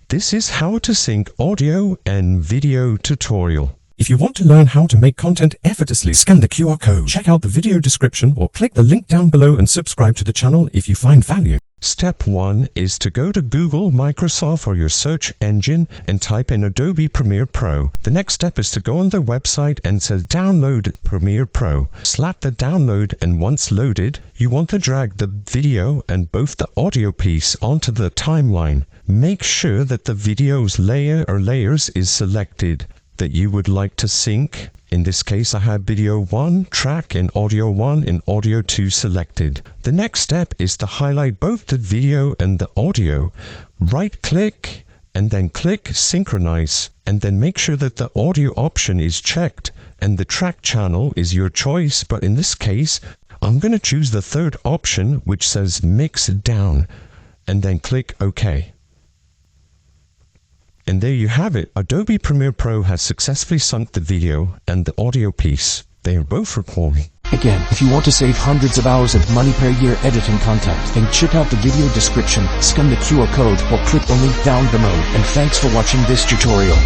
This is how to sync audio and video tutorial. If you want to learn how to make content effortlessly, scan the QR code, check out the video description, or click the link down below and subscribe to the channel if you find value. Step 1 is to go to Google, Microsoft, or your search engine and type in Adobe Premiere Pro. The next step is to go on their website and say download Premiere Pro. Slap the download, and once loaded, you want to drag the video and both the audio piece onto the timeline. Make sure that the video's layer or layers is selected that you would like to sync. In this case, I have video 1 track and audio 1 and audio 2 selected. The next step is to highlight both the video and the audio. Right click and then click synchronize, and then make sure that the audio option is checked and the track channel is your choice, but in this case I'm going to choose the third option, which says mix down, and then click OK. And there you have it. Adobe Premiere Pro has successfully synced the video and the audio piece. They are both recording. Again, if you want to save hundreds of hours of money per year editing content, then check out the video description, scan the QR code, or click the link down below. And thanks for watching this tutorial.